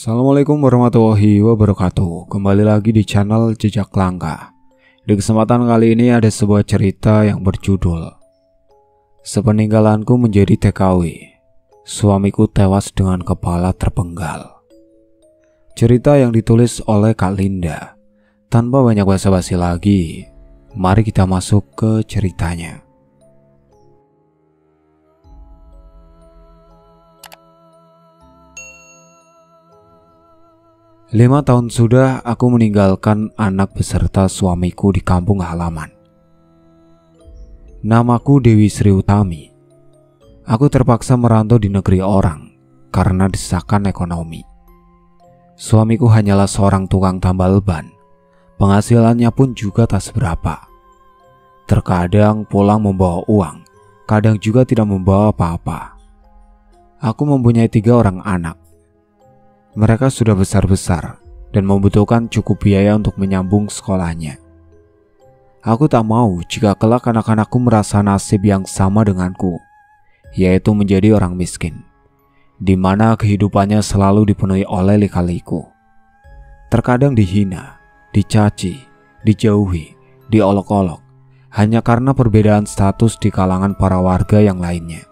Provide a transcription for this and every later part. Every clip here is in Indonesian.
Assalamualaikum warahmatullahi wabarakatuh. Kembali lagi di channel Jejak Langkah. Di kesempatan kali ini ada sebuah cerita yang berjudul Sepeninggalanku menjadi TKW, suamiku tewas dengan kepala terpenggal. Cerita yang ditulis oleh Kak Linda. Tanpa banyak basa-basi lagi, mari kita masuk ke ceritanya. 5 tahun sudah aku meninggalkan anak beserta suamiku di kampung halaman. Namaku Dewi Sri Utami. Aku terpaksa merantau di negeri orang karena desakan ekonomi. Suamiku hanyalah seorang tukang tambal ban. Penghasilannya pun juga tak seberapa. Terkadang pulang membawa uang, kadang juga tidak membawa apa-apa. Aku mempunyai 3 orang anak. Mereka sudah besar-besar dan membutuhkan cukup biaya untuk menyambung sekolahnya. Aku tak mau jika kelak anak-anakku merasa nasib yang sama denganku, yaitu menjadi orang miskin, di mana kehidupannya selalu dipenuhi oleh lika-liku. Terkadang dihina, dicaci, dijauhi, diolok-olok, hanya karena perbedaan status di kalangan para warga yang lainnya.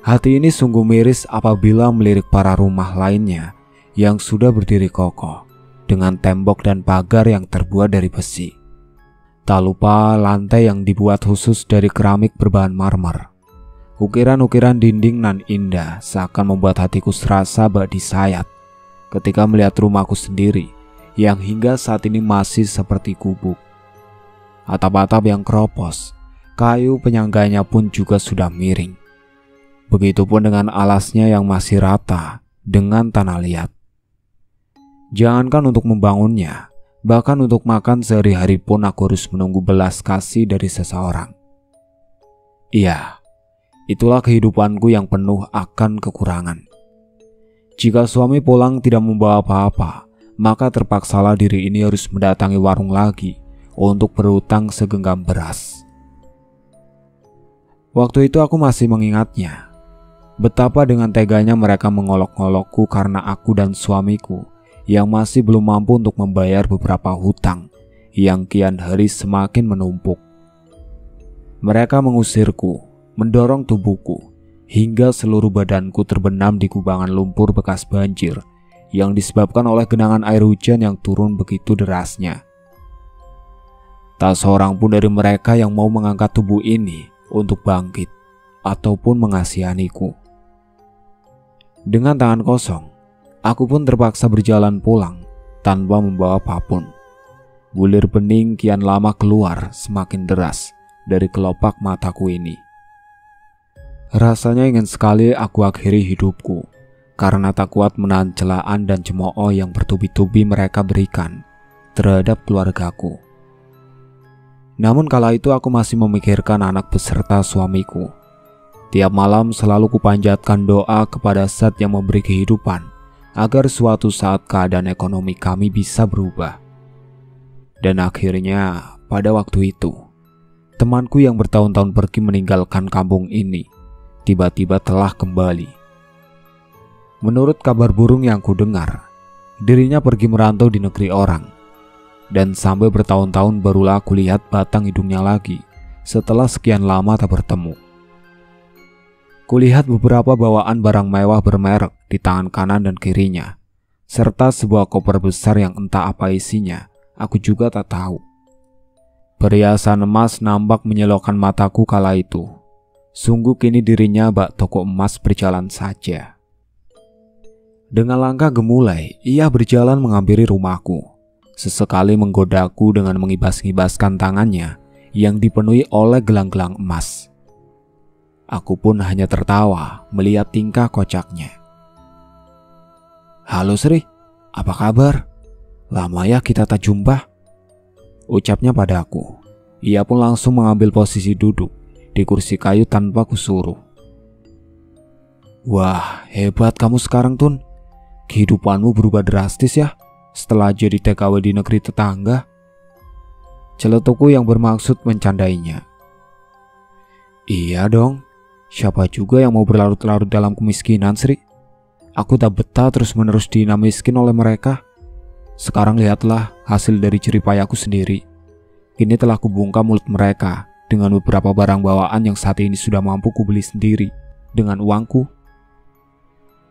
Hati ini sungguh miris apabila melirik para rumah lainnya yang sudah berdiri kokoh dengan tembok dan pagar yang terbuat dari besi. Tak lupa lantai yang dibuat khusus dari keramik berbahan marmer. Ukiran-ukiran dinding nan indah seakan membuat hatiku serasa bak disayat ketika melihat rumahku sendiri yang hingga saat ini masih seperti gubuk. Atap-atap yang keropos, kayu penyangganya pun juga sudah miring. Begitupun dengan alasnya yang masih rata dengan tanah liat. Jangankan untuk membangunnya, bahkan untuk makan sehari-hari pun aku harus menunggu belas kasih dari seseorang. Iya, itulah kehidupanku yang penuh akan kekurangan. Jika suami pulang tidak membawa apa-apa, maka terpaksalah diri ini harus mendatangi warung lagi untuk berhutang segenggam beras. Waktu itu aku masih mengingatnya. Betapa dengan teganya mereka mengolok-olokku karena aku dan suamiku yang masih belum mampu untuk membayar beberapa hutang yang kian hari semakin menumpuk. Mereka mengusirku, mendorong tubuhku, hingga seluruh badanku terbenam di kubangan lumpur bekas banjir yang disebabkan oleh genangan air hujan yang turun begitu derasnya. Tak seorang pun dari mereka yang mau mengangkat tubuh ini untuk bangkit ataupun mengasihaniku. Dengan tangan kosong, aku pun terpaksa berjalan pulang tanpa membawa apapun. Bulir bening kian lama keluar semakin deras dari kelopak mataku ini. Rasanya ingin sekali aku akhiri hidupku karena tak kuat menahan celaan dan cemooh yang bertubi-tubi mereka berikan terhadap keluargaku. Namun kala itu aku masih memikirkan anak beserta suamiku. Tiap malam selalu kupanjatkan doa kepada Zat yang memberi kehidupan agar suatu saat keadaan ekonomi kami bisa berubah. Dan akhirnya pada waktu itu, temanku yang bertahun-tahun pergi meninggalkan kampung ini tiba-tiba telah kembali. Menurut kabar burung yang kudengar, dirinya pergi merantau di negeri orang. Dan sampai bertahun-tahun barulah aku lihat batang hidungnya lagi setelah sekian lama tak bertemu. Kulihat beberapa bawaan barang mewah bermerek di tangan kanan dan kirinya, serta sebuah koper besar yang entah apa isinya, aku juga tak tahu. Perhiasan emas nampak menyilaukan mataku kala itu. Sungguh kini dirinya bak toko emas berjalan saja. Dengan langkah gemulai, ia berjalan menghampiri rumahku. Sesekali menggodaku dengan mengibas-ngibaskan tangannya yang dipenuhi oleh gelang-gelang emas. Aku pun hanya tertawa melihat tingkah kocaknya. "Halo Sri, apa kabar? Lama ya kita tak jumpa," ucapnya padaku. Ia pun langsung mengambil posisi duduk di kursi kayu tanpa kusuruh. "Wah, hebat kamu sekarang Tun. Kehidupanmu berubah drastis ya setelah jadi TKW di negeri tetangga," celetukku yang bermaksud mencandainya. "Iya dong. Siapa juga yang mau berlarut-larut dalam kemiskinan, Sri? Aku tak betah terus-menerus dihina miskin oleh mereka. Sekarang lihatlah hasil dari jeripayahku sendiri. Kini telah kubungkam mulut mereka dengan beberapa barang bawaan yang saat ini sudah mampu kubeli sendiri dengan uangku.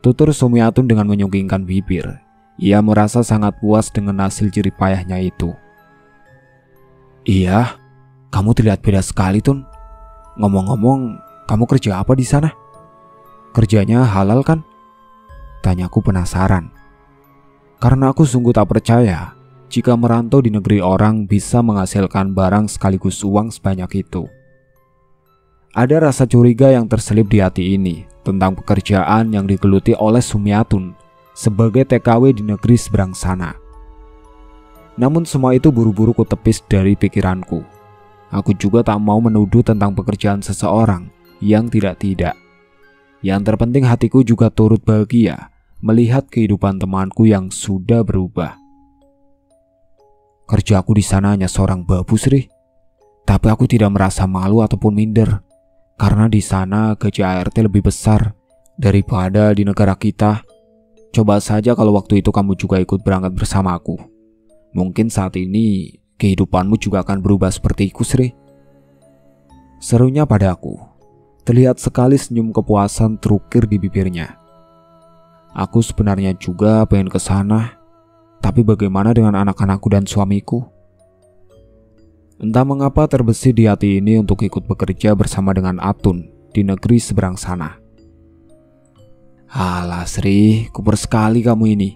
Tutur Sumiatun dengan menyunggingkan bibir. Ia merasa sangat puas dengan hasil jeripayahnya itu. Iya, kamu terlihat beda sekali, Tun. Ngomong-ngomong, kamu kerja apa di sana? Kerjanya halal kan? Tanyaku penasaran. Karena aku sungguh tak percaya jika merantau di negeri orang bisa menghasilkan barang sekaligus uang sebanyak itu. Ada rasa curiga yang terselip di hati ini tentang pekerjaan yang digeluti oleh Sumiatun sebagai TKW di negeri seberang sana. Namun semua itu buru-buru kutepis dari pikiranku. Aku juga tak mau menuduh tentang pekerjaan seseorang yang tidak-tidak. Yang terpenting hatiku juga turut bahagia melihat kehidupan temanku yang sudah berubah. Kerjaku di sana hanya seorang babu, Sri. Tapi aku tidak merasa malu ataupun minder. Karena di sana gaji ART lebih besar daripada di negara kita. Coba saja kalau waktu itu kamu juga ikut berangkat bersamaku. Mungkin saat ini kehidupanmu juga akan berubah sepertiku, Sri. Serunya padaku. Terlihat sekali senyum kepuasan terukir di bibirnya. Aku sebenarnya juga pengen ke sana, tapi bagaimana dengan anak-anakku dan suamiku? Entah mengapa terbesit di hati ini untuk ikut bekerja bersama dengan Atun di negeri seberang sana. Alah Sri, kuper sekali kamu ini.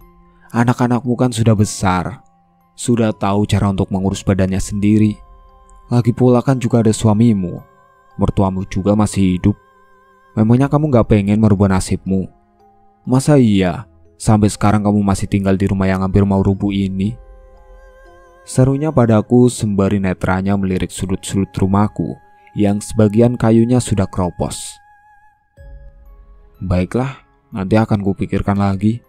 Anak-anakmu kan sudah besar, sudah tahu cara untuk mengurus badannya sendiri. Lagi pula kan juga ada suamimu. Mertuamu juga masih hidup. Memangnya kamu gak pengen merubah nasibmu? Masa iya sampai sekarang kamu masih tinggal di rumah yang hampir mau rubuh ini? Serunya padaku sembari netranya melirik sudut-sudut rumahku yang sebagian kayunya sudah keropos. Baiklah, nanti akan kupikirkan lagi.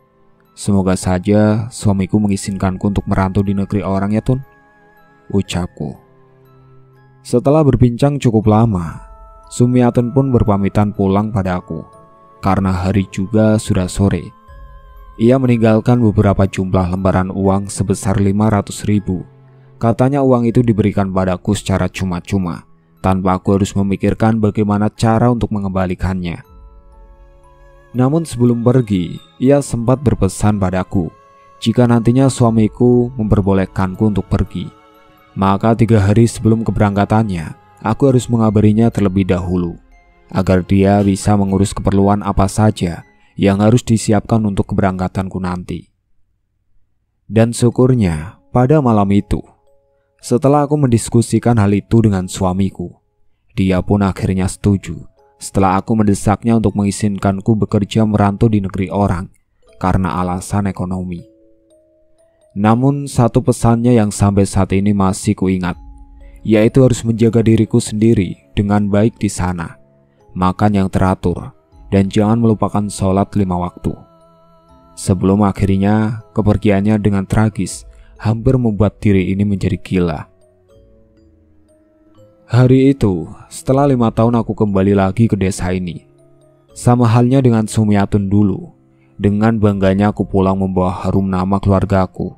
Semoga saja suamiku mengizinkanku untuk merantau di negeri orang ya, Tun, ucapku. Setelah berbincang cukup lama, Sumiatun pun berpamitan pulang padaku karena hari juga sudah sore. Ia meninggalkan beberapa jumlah lembaran uang sebesar 500.000. Katanya uang itu diberikan padaku secara cuma-cuma tanpa aku harus memikirkan bagaimana cara untuk mengembalikannya. Namun sebelum pergi, ia sempat berpesan padaku jika nantinya suamiku memperbolehkanku untuk pergi, maka 3 hari sebelum keberangkatannya, aku harus mengabarinya terlebih dahulu, agar dia bisa mengurus keperluan apa saja yang harus disiapkan untuk keberangkatanku nanti. Dan syukurnya, pada malam itu, setelah aku mendiskusikan hal itu dengan suamiku, dia pun akhirnya setuju setelah aku mendesaknya untuk mengizinkanku bekerja merantau di negeri orang karena alasan ekonomi. Namun satu pesannya yang sampai saat ini masih kuingat, yaitu harus menjaga diriku sendiri dengan baik di sana, makan yang teratur, dan jangan melupakan sholat 5 waktu. Sebelum akhirnya kepergiannya dengan tragis hampir membuat diri ini menjadi gila. Hari itu, setelah 5 tahun aku kembali lagi ke desa ini. Sama halnya dengan Sumiatun dulu, dengan bangganya aku pulang membawa harum nama keluargaku.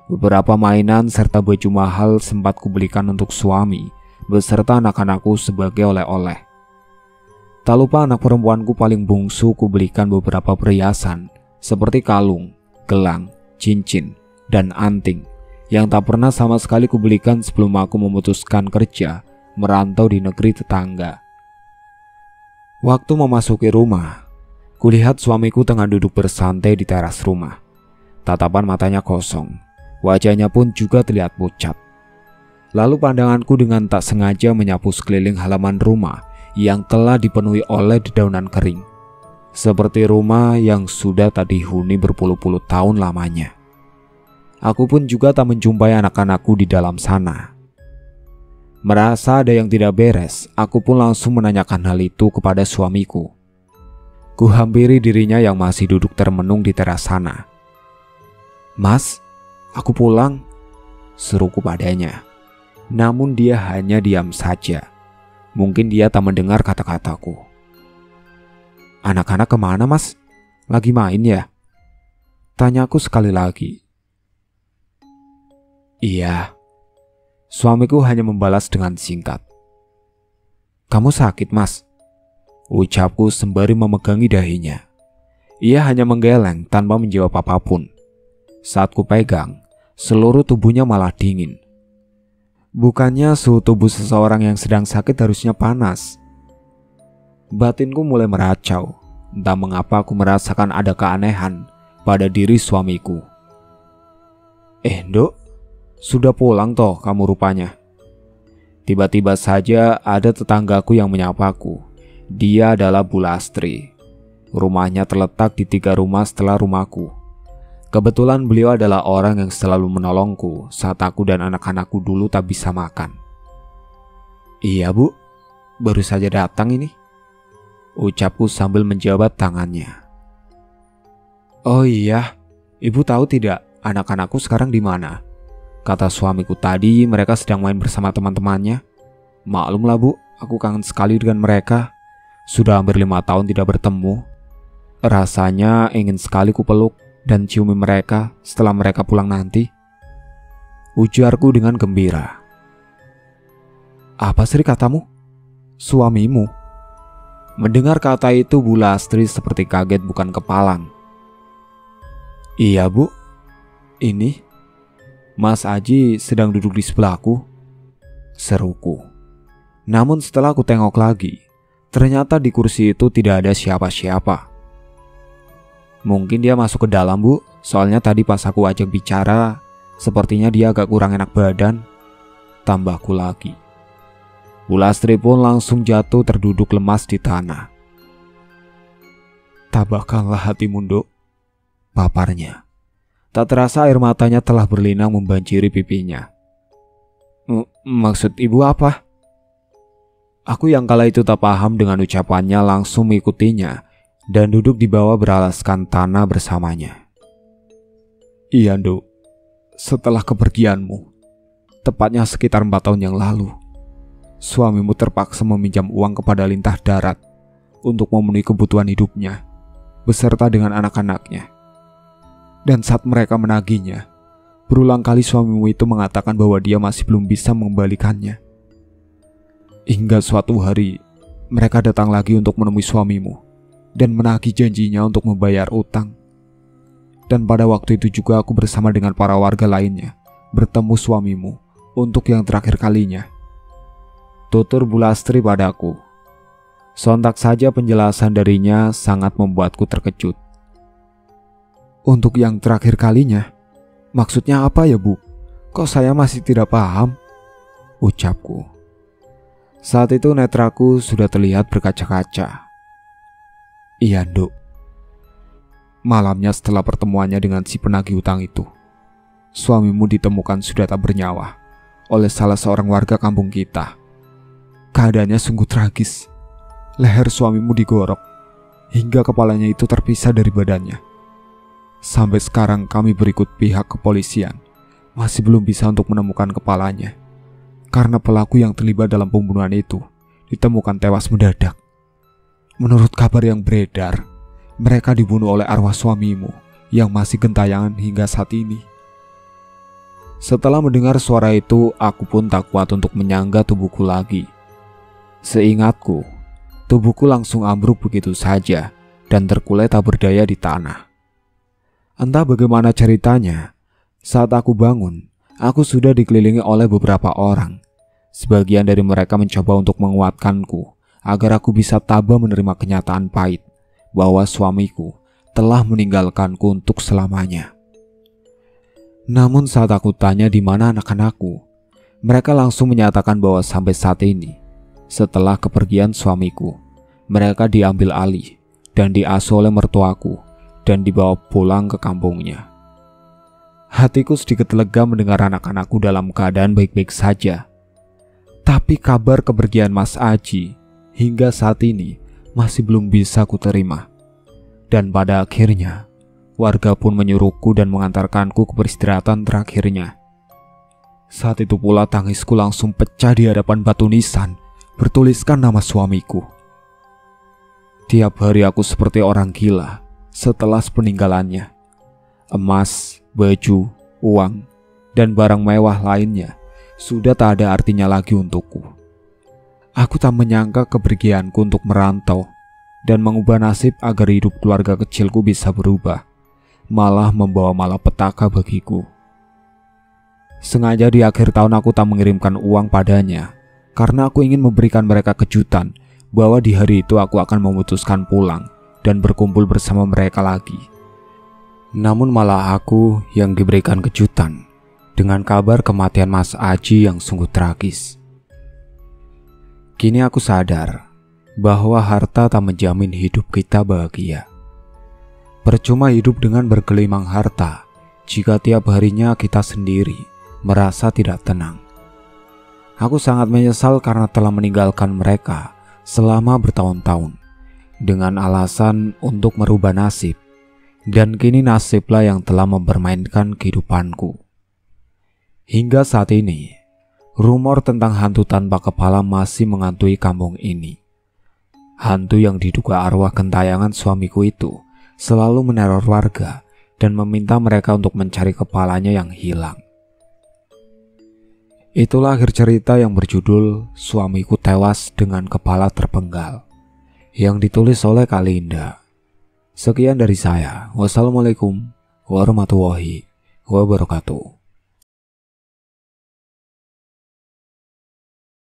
Beberapa mainan serta baju mahal sempat kubelikan untuk suami beserta anak-anakku sebagai oleh-oleh. Tak lupa anak perempuanku paling bungsu kubelikan beberapa perhiasan seperti kalung, gelang, cincin, dan anting yang tak pernah sama sekali kubelikan sebelum aku memutuskan kerja merantau di negeri tetangga. Waktu memasuki rumah, kulihat suamiku tengah duduk bersantai di teras rumah. Tatapan matanya kosong, wajahnya pun juga terlihat pucat. Lalu pandanganku dengan tak sengaja menyapu sekeliling halaman rumah yang telah dipenuhi oleh dedaunan kering, seperti rumah yang sudah tak dihuni berpuluh-puluh tahun lamanya. Aku pun juga tak menjumpai anak-anakku di dalam sana. Merasa ada yang tidak beres, aku pun langsung menanyakan hal itu kepada suamiku. Kuhampiri dirinya yang masih duduk termenung di teras sana. "Mas, aku pulang," seruku padanya. Namun dia hanya diam saja. Mungkin dia tak mendengar kata-kataku. "Anak-anak kemana, Mas? lagi main ya? Tanyaku sekali lagi. Iya. Suamiku hanya membalas dengan singkat. Kamu sakit, Mas? Ucapku sembari memegangi dahinya. Ia hanya menggeleng tanpa menjawab apapun. Saat ku pegang, seluruh tubuhnya malah dingin. Bukannya suhu tubuh seseorang yang sedang sakit harusnya panas. Batinku mulai meracau. Entah mengapa aku merasakan ada keanehan pada diri suamiku. Nduk, sudah pulang toh kamu rupanya. Tiba-tiba saja ada tetanggaku yang menyapaku. Dia adalah Bu Lastri. Rumahnya terletak di 3 rumah setelah rumahku. Kebetulan beliau adalah orang yang selalu menolongku saat aku dan anak-anakku dulu tak bisa makan. Iya Bu, baru saja datang ini, ucapku sambil menjabat tangannya. Oh iya, Ibu tahu tidak anak-anakku sekarang di mana? Kata suamiku tadi mereka sedang main bersama teman-temannya. Maklumlah Bu, aku kangen sekali dengan mereka. Sudah hampir 5 tahun tidak bertemu. Rasanya ingin sekali kupeluk dan ciumi mereka setelah mereka pulang nanti. Ujarku dengan gembira. Apa sih katamu? Suamimu? Mendengar kata itu Bu Lastri seperti kaget bukan kepalang. Iya Bu, ini Mas Aji sedang duduk di sebelahku, seruku. Namun setelah aku tengok lagi, ternyata di kursi itu tidak ada siapa-siapa. Mungkin dia masuk ke dalam Bu, soalnya tadi pas aku ajak bicara, sepertinya dia agak kurang enak badan. Tambahku lagi. Bu Lastri pun langsung jatuh terduduk lemas di tanah. Tabahkanlah hatimu, Nduk, paparnya. Tak terasa air matanya telah berlinang membanjiri pipinya. Maksud ibu apa? Aku yang kala itu tak paham dengan ucapannya langsung mengikutinya dan duduk di bawah beralaskan tanah bersamanya. Iya Nduk, setelah kepergianmu, tepatnya sekitar 4 tahun yang lalu, suamimu terpaksa meminjam uang kepada lintah darat untuk memenuhi kebutuhan hidupnya, beserta dengan anak-anaknya. Dan saat mereka menagihnya, berulang kali suamimu itu mengatakan bahwa dia masih belum bisa mengembalikannya. Hingga suatu hari, mereka datang lagi untuk menemui suamimu dan menagih janjinya untuk membayar utang. Dan pada waktu itu juga aku bersama dengan para warga lainnya bertemu suamimu untuk yang terakhir kalinya. Tutur Bu Lastri padaku. Sontak saja penjelasan darinya sangat membuatku terkejut. Untuk yang terakhir kalinya? Maksudnya apa ya Bu? Kok saya masih tidak paham? Ucapku. Saat itu netraku sudah terlihat berkaca-kaca. Iya Nduk. Malamnya setelah pertemuannya dengan si penagih utang itu, suamimu ditemukan sudah tak bernyawa oleh salah seorang warga kampung kita. Keadaannya sungguh tragis. Leher suamimu digorok hingga kepalanya itu terpisah dari badannya. Sampai sekarang kami berikut pihak kepolisian masih belum bisa untuk menemukan kepalanya, karena pelaku yang terlibat dalam pembunuhan itu ditemukan tewas mendadak. Menurut kabar yang beredar, mereka dibunuh oleh arwah suamimu yang masih gentayangan hingga saat ini. Setelah mendengar suara itu, aku pun tak kuat untuk menyangga tubuhku lagi. Seingatku, tubuhku langsung ambruk begitu saja dan terkulai tak berdaya di tanah. Entah bagaimana ceritanya, saat aku bangun, aku sudah dikelilingi oleh beberapa orang. Sebagian dari mereka mencoba untuk menguatkanku agar aku bisa tabah menerima kenyataan pahit bahwa suamiku telah meninggalkanku untuk selamanya. Namun saat aku tanya di mana anak-anakku, mereka langsung menyatakan bahwa sampai saat ini, setelah kepergian suamiku, mereka diambil alih dan diasuh oleh mertuaku dan dibawa pulang ke kampungnya. Hatiku sedikit lega mendengar anak-anakku dalam keadaan baik-baik saja. Tapi kabar kepergian Mas Aji hingga saat ini masih belum bisa kuterima. Dan pada akhirnya, warga pun menyuruhku dan mengantarkanku ke peristirahatan terakhirnya. Saat itu pula tangisku langsung pecah di hadapan batu nisan bertuliskan nama suamiku. Tiap hari aku seperti orang gila setelah peninggalannya. Emas, baju, uang, dan barang mewah lainnya sudah tak ada artinya lagi untukku. Aku tak menyangka kepergianku untuk merantau dan mengubah nasib agar hidup keluarga kecilku bisa berubah, malah membawa malapetaka bagiku. Sengaja di akhir tahun aku tak mengirimkan uang padanya, karena aku ingin memberikan mereka kejutan bahwa di hari itu aku akan memutuskan pulang dan berkumpul bersama mereka lagi. Namun malah aku yang diberikan kejutan dengan kabar kematian Mas Aji yang sungguh tragis. Kini aku sadar bahwa harta tak menjamin hidup kita bahagia. Percuma hidup dengan bergelimang harta jika tiap harinya kita sendiri merasa tidak tenang. Aku sangat menyesal karena telah meninggalkan mereka selama bertahun-tahun dengan alasan untuk merubah nasib, dan kini nasiblah yang telah mempermainkan kehidupanku. Hingga saat ini, rumor tentang hantu tanpa kepala masih menghantui kampung ini. Hantu yang diduga arwah gentayangan suamiku itu selalu meneror warga dan meminta mereka untuk mencari kepalanya yang hilang. Itulah akhir cerita yang berjudul Suamiku Tewas dengan Kepala Terpenggal, yang ditulis oleh Kalinda. Sekian dari saya. Wassalamualaikum warahmatullahi wabarakatuh.